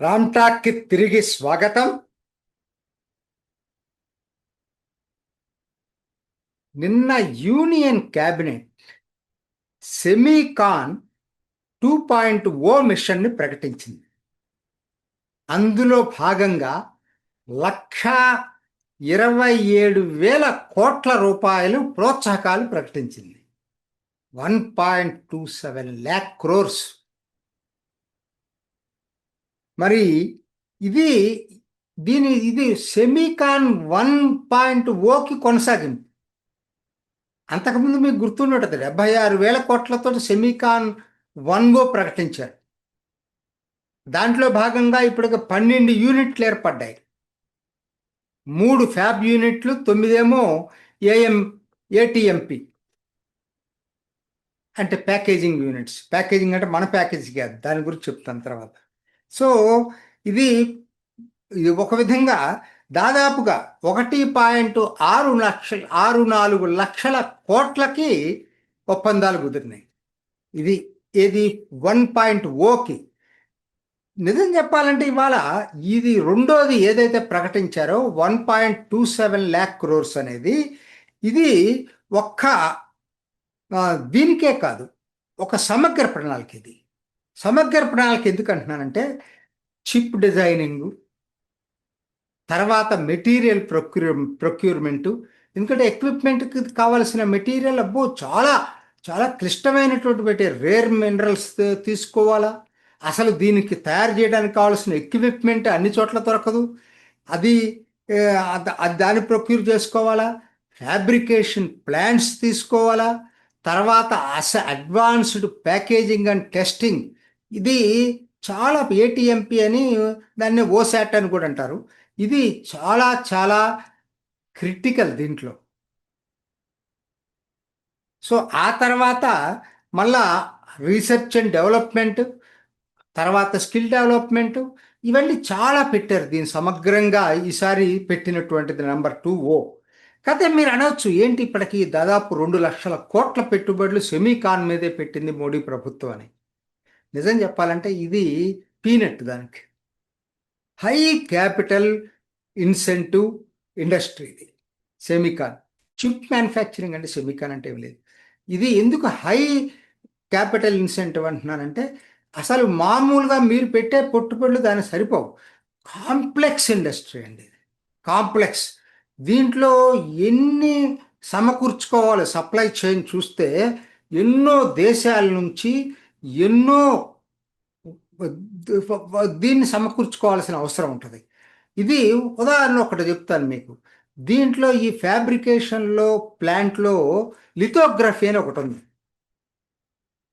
రామ్టాక్కి తిరిగి స్వాగతం. నిన్న యూనియన్ క్యాబినెట్ సెమీకాన్ 2.0 మిషన్ని ప్రకటించింది. అందులో భాగంగా 1,27,000 కోట్ల ప్రోత్సాహకాలు ప్రకటించింది. 1.27 lakh crores. మరి ఇది ఇది సెమీకాన్ 1.0కి కొనసాగింది. అంతకుముందు మీకు గుర్తుండటది 76,000 కోట్లతో సెమీకాన్ 1 ప్రకటించారు. దాంట్లో భాగంగా ఇప్పుడు 12 యూనిట్లు ఏర్పడ్డాయి. 3 ఫ్యాబ్ యూనిట్లు, 9 ఏటీఎంపి అంటే ప్యాకేజింగ్ యూనిట్స్. ప్యాకేజింగ్ అంటే మన ప్యాకేజీ కాదు, దాని గురించి చెప్తాను తర్వాత. సో ఇది ఇది ఒక విధంగా దాదాపుగా 1.64 లక్షల ఒప్పందాలు కుదిరినాయి. ఇది 1.0కి. నిజం చెప్పాలంటే ఇవాళ ఇది రెండోది ఏదైతే ప్రకటించారో 1.27 lakh crores అనేది, ఇది ఒక్క దీనికే కాదు, ఒక సమగ్ర ప్రణాళిక. ఇది సమగ్ర ప్రణాళిక ఎందుకు అంటున్నానంటే చిప్ డిజైనింగ్, తర్వాత మెటీరియల్ ప్రొక్యూర్మెంటు. ఎందుకంటే ఎక్విప్మెంట్కి కావాల్సిన మెటీరియల్ చాలా చాలా క్లిష్టమైనటువంటి మెటీరియల్, రేర్ మినరల్స్ తీసుకోవాలా. అసలు దీనికి తయారు చేయడానికి కావాల్సిన ఎక్విప్మెంట్ అన్ని చోట్ల దొరకదు. అది దాన్ని ప్రొక్యూర్ చేసుకోవాలా. ఫ్యాబ్రికేషన్ ప్లాన్స్ తీసుకోవాలా. తర్వాత అడ్వాన్స్డ్ ప్యాకేజింగ్ అండ్ టెస్టింగ్. ఇది చాలా ఏటీఎంపి అని, దాన్ని ఓసాట్ అని కూడా అంటారు. ఇది చాలా చాలా క్రిటికల్ దీంట్లో. సో ఆ తర్వాత మళ్ళా రీసెర్చ్ అండ్ డెవలప్మెంట్, తర్వాత స్కిల్ డెవలప్మెంట్, ఇవన్నీ చాలా పెట్టారు. దీని సమగ్రంగా ఈసారి పెట్టినటువంటిది నెంబర్ 2O. కాకపోతే మీరు అనవచ్చు, ఏంటి ఇప్పటికి దాదాపు 2 లక్షల కోట్ల పెట్టుబడులు సెమీకాన్ మీదే పెట్టింది మోడీ ప్రభుత్వం అని. నిజం చెప్పాలంటే ఇది పీనట్. దానికి హై క్యాపిటల్ ఇన్సెంటివ్ ఇండస్ట్రీ ఇది సెమీకాన్. చిప్ మ్యానుఫ్యాక్చరింగ్ అంటే సెమీకాన్ అంటే ఏం లేదు. ఇది ఎందుకు హై క్యాపిటల్ ఇన్సెంటివ్ అంటున్నానంటే, అసలు మామూలుగా మీరు పెట్టే పెట్టుబడులు దానికి సరిపోవు. కాంప్లెక్స్ ఇండస్ట్రీ అండి ఇది. కాంప్లెక్స్. దీంట్లో ఎన్ని సమకూర్చుకోవాలి, సప్లై చైన్ చూస్తే ఎన్నో దేశాల నుంచి ఎన్నో దీన్ని సమకూర్చుకోవాల్సిన అవసరం ఉంటుంది. ఇది ఉదాహరణ ఒకటి చెప్తాను మీకు. దీంట్లో ఈ ఫ్యాబ్రికేషన్లో ప్లాంట్లో లిథోగ్రఫీ అని ఒకటి ఉంది.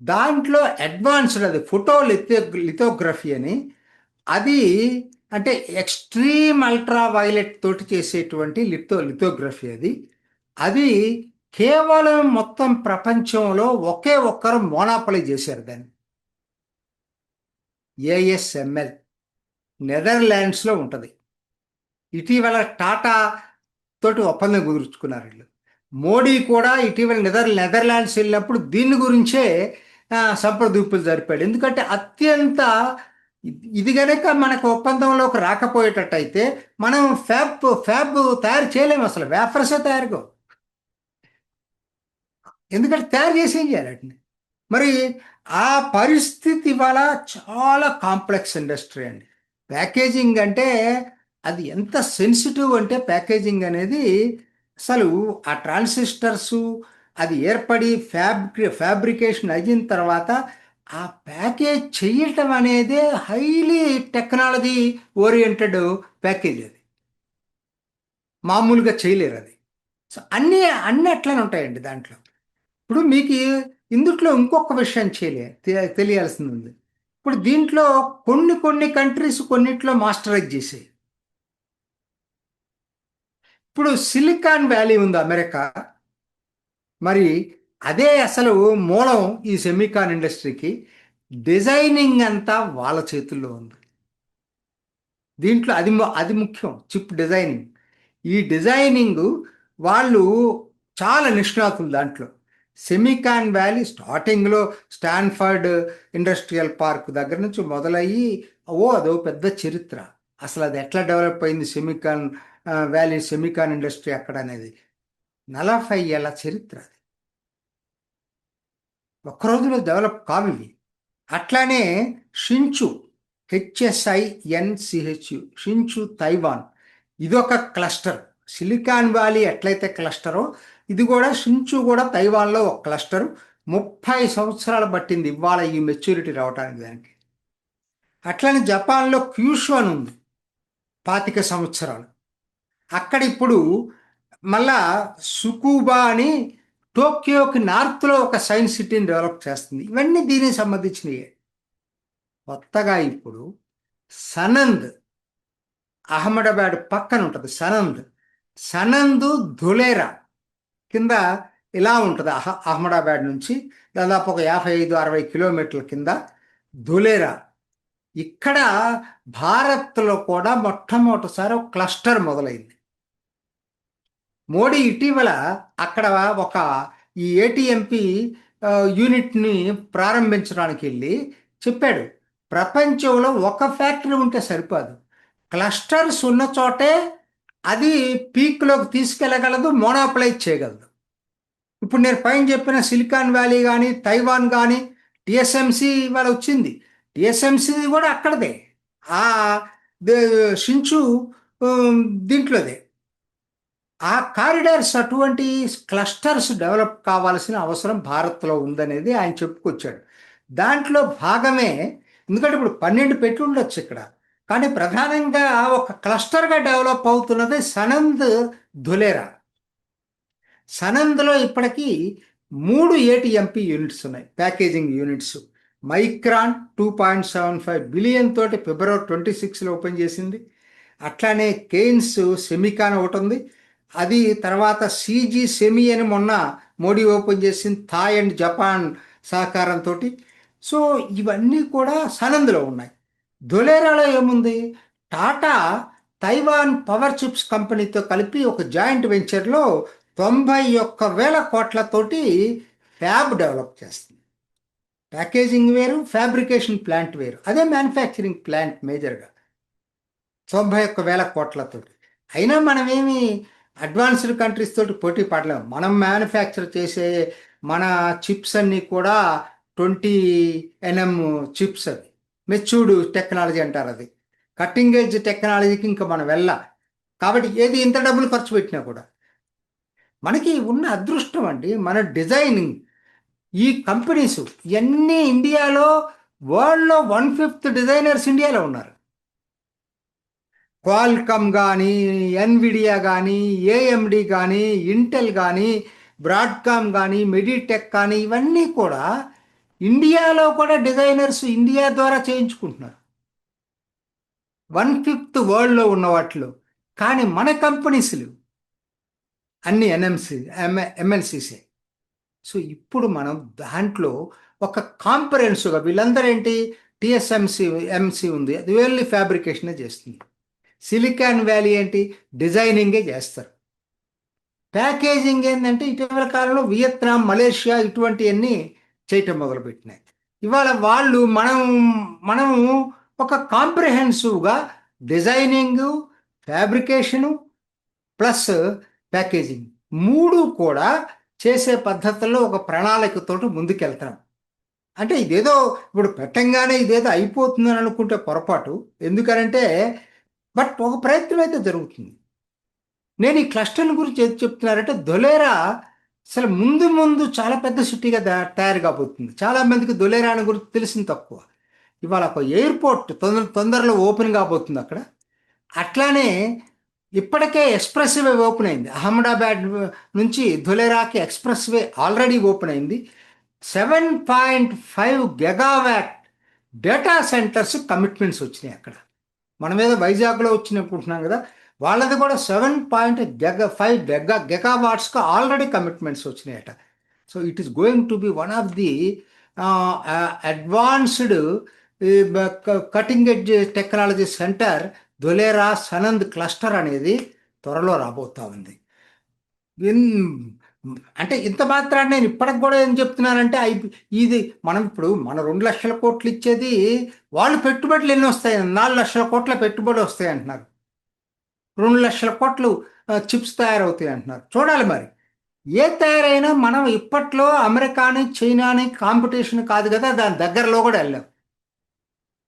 దాంట్లో అడ్వాన్స్డ్, అది ఫోటో లిథోగ్రఫీ అని. అది అంటే ఎక్స్ట్రీమ్ అల్ట్రా వైలెట్ తోటి చేసేటువంటి లిథోగ్రఫీ. అది అది కేవలం మొత్తం ప్రపంచంలో ఒకే ఒక్కరు మోనాపలీ చేశారు దాన్ని. ఏఎస్ఎంఎల్ నెదర్లాండ్స్లో ఉంటుంది. ఇటీవల టాటా తోటి ఒప్పందం కుదుర్చుకున్నారు వీళ్ళు. మోడీ కూడా ఇటీవల నెదర్లాండ్స్ వెళ్ళినప్పుడు దీని గురించే సంప్రదింపులు జరిపాడు. ఎందుకంటే అత్యంత ఇది కనుక మనకు ఒప్పందంలోకి రాకపోయేటట్టయితే మనం ఫ్యాబ్ తయారు చేయలేము. అసలు వేఫర్సే తయారుగా, ఎందుకంటే తయారు చేసి ఏం చేయాలండి. మరి ఆ పరిస్థితి ఇవాళ చాలా కాంప్లెక్స్ ఇండస్ట్రీ అండి. ప్యాకేజింగ్ అంటే అది ఎంత సెన్సిటివ్ అంటే, ప్యాకేజింగ్ అనేది అసలు ఆ ట్రాన్సిస్టర్సు అది ఏర్పడి ఫ్యాబ్రికేషన్ అయిన తర్వాత ఆ ప్యాకేజ్ చేయటం అనేది హైలీ టెక్నాలజీ ఓరియంటెడ్ ప్యాకేజ్. అది మామూలుగా చేయలేరు అది. సో అన్నీ అట్లనే ఉంటాయండి దాంట్లో. ఇప్పుడు మీకు ఇందుట్లో ఇంకొక విషయం తెలియాల్సింది ఉంది. ఇప్పుడు దీంట్లో కొన్ని కంట్రీస్ కొన్నిట్లో మాస్టరైజ్ చేసాయి. ఇప్పుడు సిలికాన్ వ్యాలీ ఉంది అమెరికా, మరి అదే అసలు మూలం ఈ సెమీకాన్ ఇండస్ట్రీకి. డిజైనింగ్ అంతా వాళ్ళ చేతుల్లో ఉంది. దీంట్లో అది ముఖ్యం, చిప్ డిజైనింగ్. ఈ డిజైనింగ్ వాళ్ళు చాలా నిష్ణాతులు దాంట్లో. సెమికాన్ వ్యాలీ స్టార్టింగ్లో స్టాన్ఫర్డ్ ఇండస్ట్రియల్ పార్క్ దగ్గర నుంచి మొదలయ్యి అదో పెద్ద చరిత్ర. అసలు అది ఎట్లా డెవలప్ అయింది సెమికాన్ వ్యాలీ, సెమికాన్ ఇండస్ట్రీ అక్కడ అనేది 40 ఏళ్ళ చరిత్ర. అది ఒక్క రోజులో డెవలప్ కావివి. అట్లానే షించు, HSINCHU, షించు తైవాన్, ఇదొక క్లస్టర్. సిలికాన్ వ్యాలీ ఎట్లయితే క్లస్టరో ఇది కూడా, షించు కూడా తైవాన్లో ఒక క్లస్టర్. 30 సంవత్సరాలు పట్టింది ఇవాళ ఈ మెచ్యూరిటీ రావడానికి దానికి. అట్లనే జపాన్లో క్యూషు అని ఉంది, 25 సంవత్సరాలు. అక్కడ ఇప్పుడు మళ్ళా సుకుబా అని టోక్యోకి నార్త్లో ఒక సైన్స్ సిటీని డెవలప్ చేస్తుంది. ఇవన్నీ దీనికి సంబంధించినవి. కొత్తగా ఇప్పుడు సనంద్, అహ్మదాబాద్ పక్కన ఉంటుంది సనంద్. సనంద్ ధులేరా కింద ఇలా ఉంటుంది. అహ్మదాబాద్ నుంచి దాదాపు ఒక 55-60 కిలోమీటర్ల కింద ధులేరా. ఇక్కడ భారత్లో కూడా మొట్టమొదటిసారి ఒక క్లస్టర్ మొదలైంది. మోడీ ఇటీవల అక్కడ ఒక ఈ ఏటీఎంపీ యూనిట్ని ప్రారంభించడానికి వెళ్ళి చెప్పాడు, ప్రపంచంలో ఒక ఫ్యాక్టరీ ఉంటే సరిపోదు, క్లస్టర్స్ ఉన్న చోటే అది పీక్లోకి తీసుకెళ్ళగలదు, మోనోపలైజ్ చేయగలదు. ఇప్పుడు నేను పైన చెప్పిన సిలికాన్ వ్యాలీ కానీ తైవాన్ కానీ టిఎస్ఎంసి ఇవాళ వచ్చింది, టిఎస్ఎంసి కూడా అక్కడదే, ఆ షించు దీంట్లోదే. ఆ కారిడార్స్, అటువంటి క్లస్టర్స్ డెవలప్ కావాల్సిన అవసరం భారత్లో ఉందనేది ఆయన చెప్పుకొచ్చాడు. దాంట్లో భాగమే, ఎందుకంటే ఇప్పుడు 12 పెట్టి ఉండొచ్చు ఇక్కడ, కానీ ప్రధానంగా ఒక క్లస్టర్గా డెవలప్ అవుతున్నది సనంద్ ధులేరా. సనంద్లో ఇప్పటికీ 3 ఏటీఎంపీ యూనిట్స్ ఉన్నాయి, ప్యాకేజింగ్ యూనిట్స్. మైక్రాన్ 2.75 బిలియన్ తోటి ఫిబ్రవరి 26లో ఓపెన్ చేసింది. అట్లానే కేయిన్స్ సెమికాన్ ఒకటి ఉంది, అది తర్వాత సీజీ సెమీ అని మొన్న మోడీ ఓపెన్ చేసింది, థాయ్ అండ్ జపాన్ సహకారంతో. సో ఇవన్నీ కూడా సనంద్లో ఉన్నాయి. ధులేరాలో ఏముంది, టాటా తైవాన్ పవర్ చిప్స్ కంపెనీతో కలిపి ఒక జాయింట్ వెంచర్లో 91,000 కోట్లతోటి ఫ్యాబ్ డెవలప్ చేస్తుంది. ప్యాకేజింగ్ వేరు, ఫ్యాబ్రికేషన్ ప్లాంట్ వేరు, అదే మ్యానుఫ్యాక్చరింగ్ ప్లాంట్ మేజర్గా 91,000 కోట్లతో. అయినా మనమేమి అడ్వాన్స్డ్ కంట్రీస్ తోటి పోటీ పడలేము. మనం మ్యానుఫ్యాక్చర్ చేసే మన చిప్స్ అన్నీ కూడా 20nm చిప్స్, అవి మెచ్యూర్డ్ టెక్నాలజీ అంటారు. అది కట్టింగ్ ఏజ్ టెక్నాలజీకి ఇంకా మనం వెళ్ళాం. కాబట్టి ఏది ఇంత డబ్బులు ఖర్చు పెట్టినా కూడా మనకి ఉన్న అదృష్టం అండి, మన డిజైనింగ్. ఈ కంపెనీస్ ఇవన్నీ ఇండియాలో, వరల్డ్లో 1/5 డిజైనర్స్ ఇండియాలో ఉన్నారు. క్వాల్కమ్ కానీ, ఎన్విడియా కానీ, ఏఎండి కానీ, ఇంటెల్ కానీ, బ్రాడ్కామ్ కానీ, మెడిటెక్ కానీ, ఇవన్నీ కూడా ఇండియాలో కూడా డిజైనర్స్ ఇండియా ద్వారా చేయించుకుంటున్నారు. 1/5 వరల్డ్లో ఉన్న వాటిలో. కానీ మన కంపెనీస్లు అన్ని ఎంఎన్సీసీ. సో ఇప్పుడు మనం దాంట్లో ఒక కాంపరెన్స్గా, వీళ్ళందరూ ఏంటి, టిఎస్ఎంసి ఉంది, అది ఓన్లీ ఫ్యాబ్రికేషనే చేస్తుంది. సిలికాన్ వ్యాలీ ఏంటి, డిజైనింగే చేస్తారు. ప్యాకేజింగ్ ఏంటంటే ఇటీవల కాలంలో వియత్నాం, మలేషియా ఇటువంటివన్నీ చేయటం మొదలుపెట్టినాయి. ఇవాళ వాళ్ళు మనం ఒక కాంప్రిహెన్సివ్గా డిజైనింగు, ఫ్యాబ్రికేషను ప్లస్ ప్యాకేజింగ్ 3 కూడా చేసే పద్ధతుల్లో ఒక ప్రణాళికతోటి ముందుకెళ్తాం. అంటే ఇదేదో ఇప్పుడు పెట్టంగానే ఇదేదో అయిపోతుందని అనుకుంటే పొరపాటు. ఎందుకనంటే బట్ ఒక ప్రయత్నం అయితే జరుగుతుంది. నేను ఈ క్లస్టర్ల గురించి ఏది చెప్తున్నారంటే, ధొలేరా అసలు ముందు ముందు చాలా పెద్ద సిటీగా తయారు కాబోతుంది. చాలామందికి ధొలేరా అని గురించి తెలిసింది తక్కువ. ఇవాళ ఒక ఎయిర్పోర్ట్ తొందరలో ఓపెన్ కాబోతుంది అక్కడ. అట్లానే ఇప్పటికే ఎక్స్ప్రెస్ వే ఓపెన్ అయింది. అహ్మదాబాద్ నుంచి ధొలేరాకి ఎక్స్ప్రెస్ వే ఆల్రెడీ ఓపెన్ అయింది. 7.5 గెగావాట్ డేటా సెంటర్స్ కమిట్మెంట్స్ వచ్చినాయి అక్కడ. మన మీద వైజాగ్లో వచ్చినప్పుడున్నాం కదా, వాళ్ళది కూడా 7.5 గెగావాట్స్కి ఆల్రెడీ కమిట్మెంట్స్ వచ్చినాయట. So it is going to be one of the advanced cutting edge technology center. Dholera Sanand cluster అనేది త్వరలో రాబోతా ఉంది. అంటే ఇంత మాత్రాన్ని నేను ఇప్పటికి కూడా ఏం చెప్తున్నానంటే ఇది మనం ఇప్పుడు మన 2 లక్షల కోట్లు ఇచ్చేది, వాళ్ళు పెట్టుబడులు ఎన్ని వస్తాయి, 4 లక్షల కోట్ల పెట్టుబడి వస్తాయి అంటున్నారు. 2 లక్షల కోట్లు చిప్స్ తయారవుతాయి అంటున్నారు. చూడాలి మరి. ఏ తయారైనా మనం ఇప్పట్లో అమెరికాని చైనాని కాంపిటీషన్ కాదు కదా, దాని దగ్గరలో కూడా వెళ్ళాం.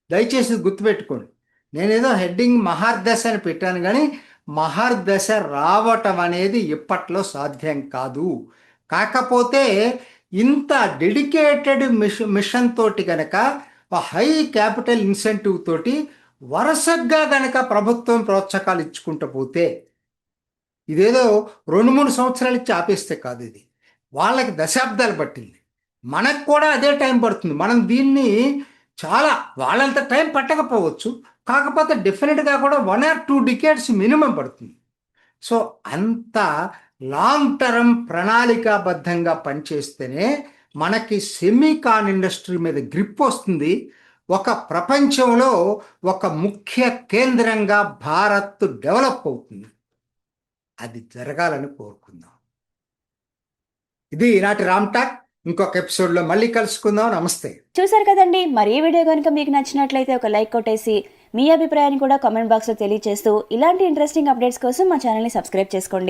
దయచేసి గుర్తుపెట్టుకోండి. నేనేదో హెడ్డింగ్ మహర్దశ అని పెట్టాను, కానీ మహర్దశ రావటం అనేది ఇప్పట్లో సాధ్యం కాదు. కాకపోతే ఇంత డెడికేటెడ్ మిషన్ తోటి గనక, హై క్యాపిటల్ ఇన్సెంటివ్ తోటి వరుసగా గనక ప్రభుత్వం ప్రోత్సాహకాలు ఇచ్చుకుంటూ పోతే, ఇదేదో 2-3 సంవత్సరాలు ఇచ్చి ఆపేస్తే కాదు, ఇది వాళ్ళకి దశాబ్దాలు పట్టింది. మనకు కూడా అదే టైం పడుతుంది. మనం దీన్ని చాలా, వాళ్ళంత టైం పట్టకపోవచ్చు, కాకపోతే డెఫినెట్గా కూడా 1 or 2 డికేడ్స్ మినిమం పడుతుంది. సో అంత లాంగ్ టర్మ్ ప్రణాళికాబద్ధంగా పనిచేస్తేనే మనకి సెమీకాన్ ఇండస్ట్రీ మీద గ్రిప్ వస్తుంది. ఒక ప్రపంచంలో ఒక ముఖ్య కేంద్రంగా భారత్ డెవలప్ అవుతుంది. అది జరగాలని కోరుకుందాం. ఇది ఈనాటి రామ్ టాక్. ఇంకొక ఎపిసోడ్లో మళ్ళీ కలుసుకుందాం. నమస్తే. చూసారు కదండి, మరి ఈ వీడియో కనుక మీకు నచ్చినట్లయితే ఒక లైక్ కొట్టేసి మీ అభిప్రాయాన్ని కూడా కామెంట్ బాక్స్లో తెలియజేస్తూ ఇలాంటి ఇంట్రెస్టింగ్ అప్డేట్స్ కోసం మా ఛానల్ని సబ్స్క్రైబ్ చేసుకోండి.